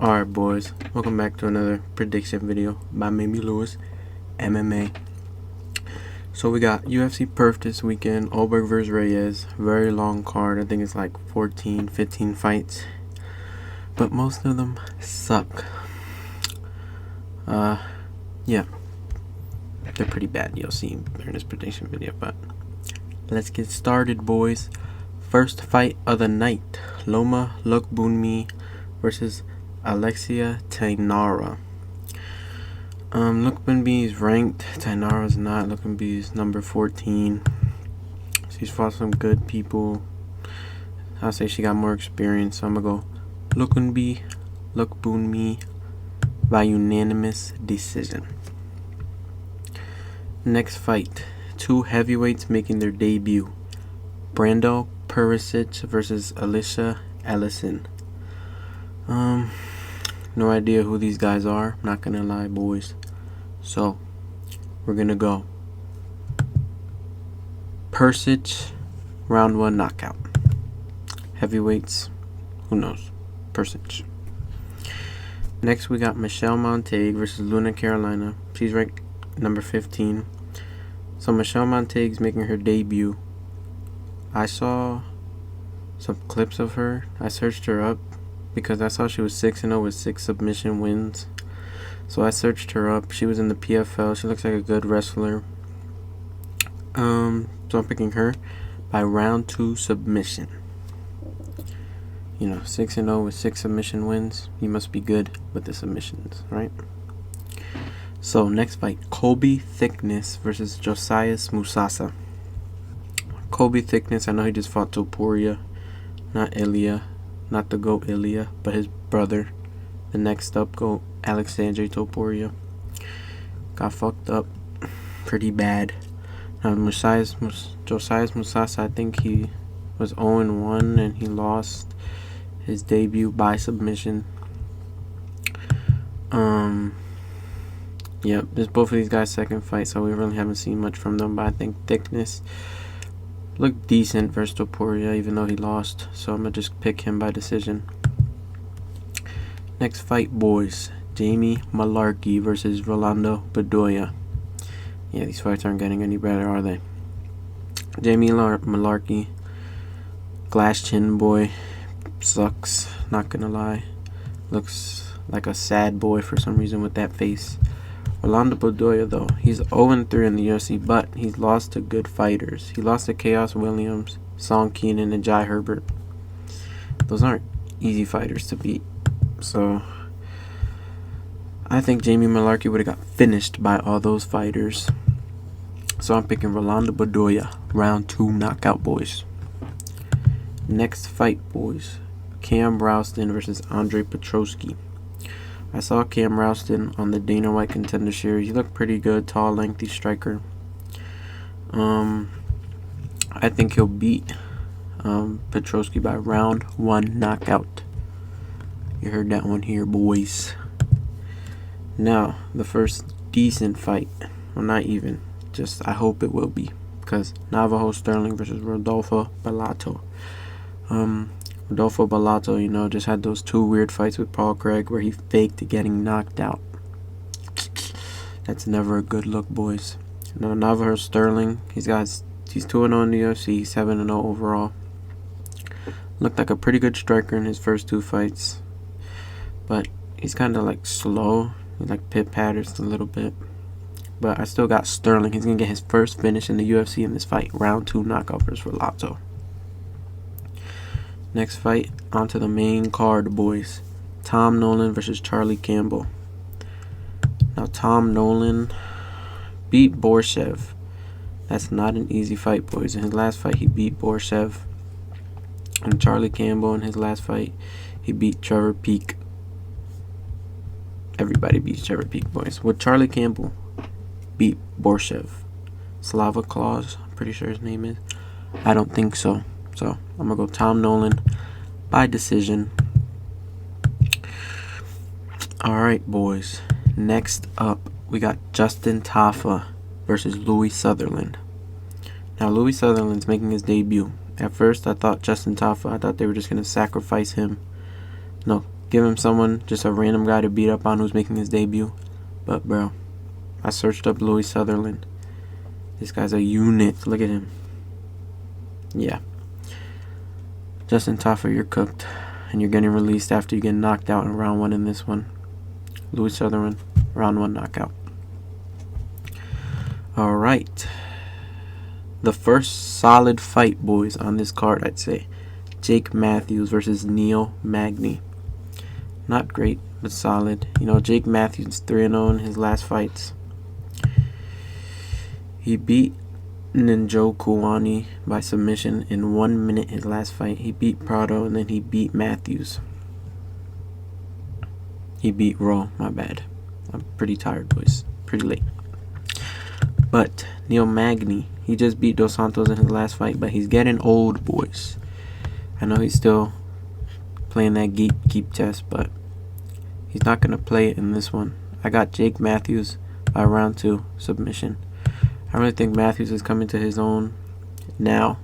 Alright boys, welcome back to another prediction video by Mimi Lewis, MMA. So we got UFC Perth this weekend, Ulberg vs. Reyes, very long card. I think it's like 14, 15 fights, but most of them suck. Yeah, they're pretty bad, you'll see during this prediction video, but let's get started boys. First fight of the night, Loma Lookboonmee versus Alexia Tainara. Lookboonmee is ranked. Tainara's not. Lookboonmee is number 14. She's fought some good people. I'll say she got more experience, so I'm gonna go Lookboonmee by unanimous decision. Next fight, two heavyweights making their debut. Brando Perisic versus Alicia Ellison. No idea who these guys are, not gonna lie boys. So we're gonna go Perisic, round 1 knockout. Heavyweights, who knows? Perisic. Next we got Michelle Montague versus Luna Carolina. She's ranked number 15. So Michelle Montague's making her debut. I saw some clips of her. I searched her up because I saw she was 6-0 with 6 submission wins. So I searched her up. She was in the PFL. She looks like a good wrestler. So I'm picking her by round 2 submission. You know, 6-0 with 6 submission wins. You must be good with the submissions, right? So next fight, Colby Thickness versus Josias Musasa. Colby Thickness, I know he just fought Topuria, not Ilya, not the GOAT Ilya, but his brother, the next up GOAT, Alexandre Topuria. Got fucked up pretty bad. Josias Musasa, I think he was 0-1 and he lost his debut by submission. Yep, this is both of these guys' second fight, so we really haven't seen much from them, but I think Thickness looked decent versus Topuria, even though he lost, so I'm gonna just pick him by decision. Next fight, boys, Jamie Mullarkey versus Rolando Bedoya. Yeah, these fights aren't getting any better, are they? Jamie Mullarkey, glass chin boy, sucks, not gonna lie. Looks like a sad boy for some reason with that face. Rolando Bedoya, though, he's 0-3 in the UFC, but he's lost to good fighters. He lost to Chaos Williams, Song Keenan, and Jai Herbert. Those aren't easy fighters to beat. So I think Jamie Mullarkey would have got finished by all those fighters. So I'm picking Rolando Bedoya, round 2 knockout, boys. Next fight, boys, Cam Rouston versus Andre Petroski. I saw Cam Rouston on the Dana White Contender Series. He looked pretty good, tall, lengthy striker. I think he'll beat Petroski by round 1 knockout. You heard that one here, boys. Now, the first decent fight. Well, not even. Just, I hope it will be. Because Navajo Sterling versus Rodolfo Bellato. Rodolfo Bellato, you know, just had those 2 weird fights with Paul Craig where he faked getting knocked out. That's never a good look, boys. Now, Navajo Sterling, he's 2-0 in the UFC, 7-0 overall. Looked like a pretty good striker in his first 2 fights. But he's kind of like slow. He like pit-patters a little bit. But I still got Sterling. He's going to get his first finish in the UFC in this fight. Round 2 knockout versus Bellato. Next fight, onto the main card, boys. Tom Nolan versus Charlie Campbell. Now, Tom Nolan beat Borshev. That's not an easy fight, boys. In his last fight, he beat Borshev. And Charlie Campbell, in his last fight, he beat Trevor Peek. Everybody beats Trevor Peek, boys. Would Charlie Campbell beat Borshev? Slava Claus, I'm pretty sure his name is. I don't think so. So, I'm going to go Tom Nolan by decision. Alright, boys. Next up, we got Justin Tafa versus Louis Sutherland. Now, Louis Sutherland's making his debut. At first, I thought Justin Tafa, I thought they were just going to sacrifice him. No, Give him someone, just a random guy to beat up on who's making his debut. But, bro, I searched up Louis Sutherland. This guy's a unit. Look at him. Yeah. Justin Taffer, you're cooked. And you're getting released after you get knocked out in round 1 in this one. Louis Sutherland, round 1 knockout. Alright. The first solid fight, boys, on this card, I'd say. Jake Matthews versus Neil Magny. Not great, but solid. You know, Jake Matthews 3-0 in his last fights. He beat Ninjo Kuwani by submission in 1 minute his last fight. He beat Prado, and then he beat Matthews. He beat Rowe, my bad. I'm pretty tired, boys. Pretty late. But Neil Magny, he just beat Dos Santos in his last fight, but he's getting old, boys. I know he's still playing that gatekeep test, but he's not going to play it in this one. I got Jake Matthews by round 2 submission. I really think Matthews is coming to his own now.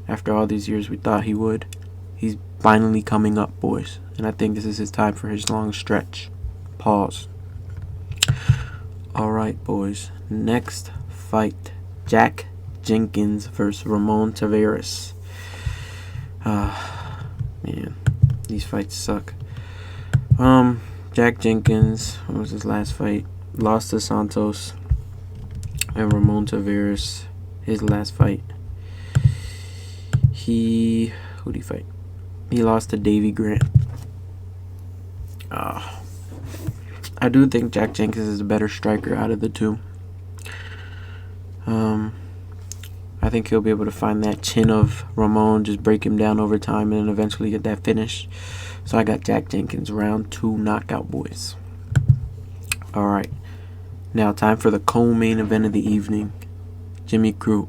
After all these years we thought he would. He's finally coming up, boys. And I think this is his time for his long stretch. Pause. Alright, boys. Next fight. Jack Jenkins versus Ramon Taveras. Man, these fights suck. Jack Jenkins, what was his last fight? Lost to Santos. And Ramon Taveras, his last fight. Who'd he fight? He lost to Davy Grant. I do think Jack Jenkins is a better striker out of the two. I think he'll be able to find that chin of Ramon, just break him down over time, and then eventually get that finish. So I got Jack Jenkins, round 2 knockout, boys. Alright. Now time for the co-main event of the evening. Jimmy Crute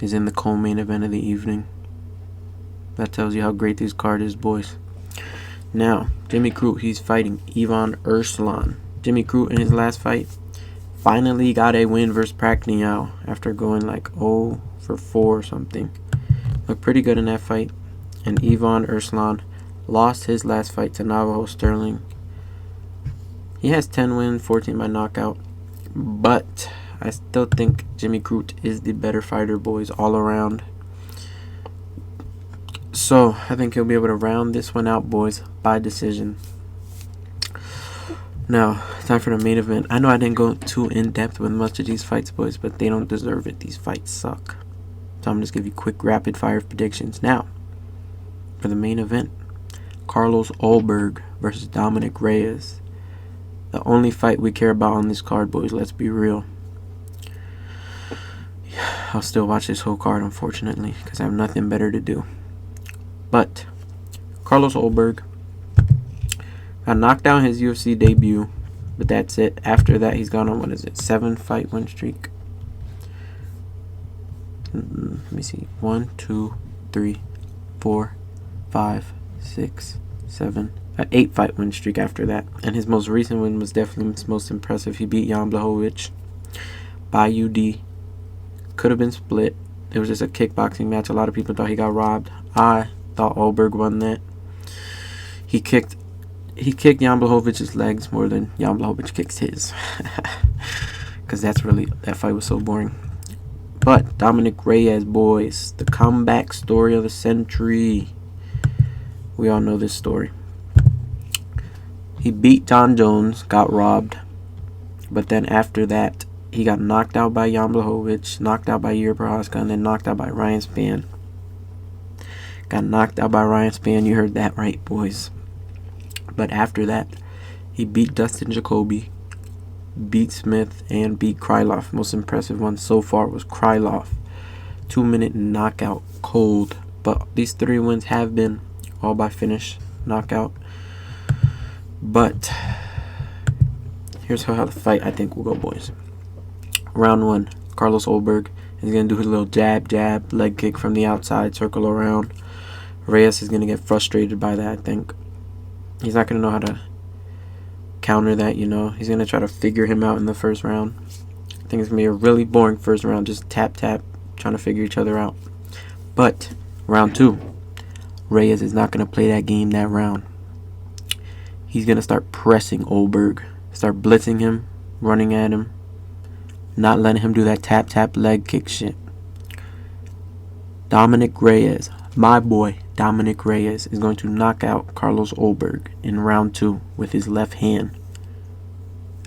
is in the co-main event of the evening. That tells you how great this card is, boys. Now, Jimmy Crute, he's fighting Ivan Erslan. Jimmy Crute, in his last fight, finally got a win versus Pacquiao after going like 0 for 4 or something. Looked pretty good in that fight. And Ivan Erslan lost his last fight to Navajo Sterling. He has 10 wins, 14 by knockout. But I still think Jimmy Crute is the better fighter, boys, all around. So I think he'll be able to round this one out, boys, by decision. Now, time for the main event. I know I didn't go too in-depth with much of these fights, boys, but they don't deserve it. These fights suck. So I'm going to just give you quick, rapid-fire predictions. Now, for the main event, Carlos Ulberg versus Dominic Reyes. The only fight we care about on this card, boys, let's be real. I'll still watch this whole card, unfortunately, because I have nothing better to do. But Carlos Ulberg got knocked down his UFC debut, but that's it. After that, he's gone on, 7-fight win streak. Let me see. 1, 2, 3, 4, 5, 6, 7, 8-fight win streak after that. And his most recent win was definitely his most impressive. He beat Jan Blachowicz by UD. Could have been split. It was just a kickboxing match. A lot of people thought he got robbed. I thought Ulberg won that. He kicked Jan Blachowicz's legs more than Jan Blachowicz kicked his. Because that fight was so boring. But Dominic Reyes, boys, the comeback story of the century. We all know this story. He beat John Jones, got robbed. But then after that, he got knocked out by Jan Blachowicz, knocked out by Yuri Prochazka, and then knocked out by Ryan Spann. Got knocked out by Ryan Spann. You heard that right, boys. But after that, he beat Dustin Jacoby, beat Smith, and beat Krylov. Most impressive one so far was Krylov. 2-minute knockout, cold. But these 3 wins have been all by finish, knockout. But here's how the fight I think will go, boys. Round 1, Carlos Ulberg is going to do his little jab, leg kick from the outside, circle around. Reyes is going to get frustrated by that, I think. He's not going to know how to counter that, you know. He's going to try to figure him out in the first round. I think it's going to be a really boring first round, just tap, trying to figure each other out. But round 2, Reyes is not going to play that game that round. he's going to start pressing Ulberg. Start blitzing him, running at him, not letting him do that tap leg kick shit. Dominic Reyes, my boy Dominic Reyes, is going to knock out Carlos Ulberg in round 2 with his left hand.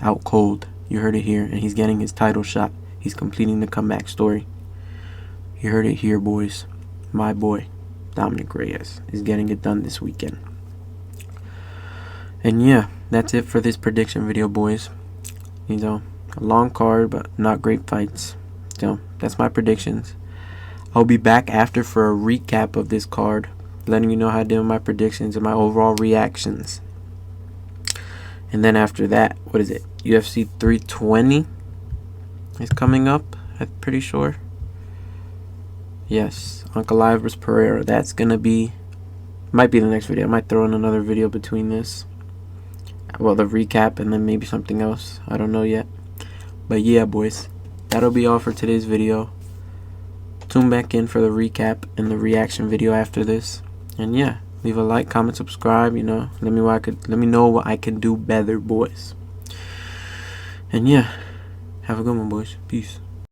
Out cold. You heard it here. And he's getting his title shot. He's completing the comeback story. You heard it here, boys. My boy Dominic Reyes is getting it done this weekend. And yeah, that's it for this prediction video, boys. You know, a long card, but not great fights. So that's my predictions. I'll be back after for a recap of this card, letting you know how I did with my predictions and my overall reactions. And then after that, what is it? UFC 320 is coming up, I'm pretty sure. Yes, Ankalaev vs. Pereira. That's gonna be, might be the next video. I might throw in another video between this. Well, the recap and then maybe something else. I don't know yet. But yeah, boys, that'll be all for today's video. Tune back in for the recap and the reaction video after this. And yeah, leave a like, comment, subscribe. You know, let me know what I can do better, boys. And yeah, have a good one, boys. Peace.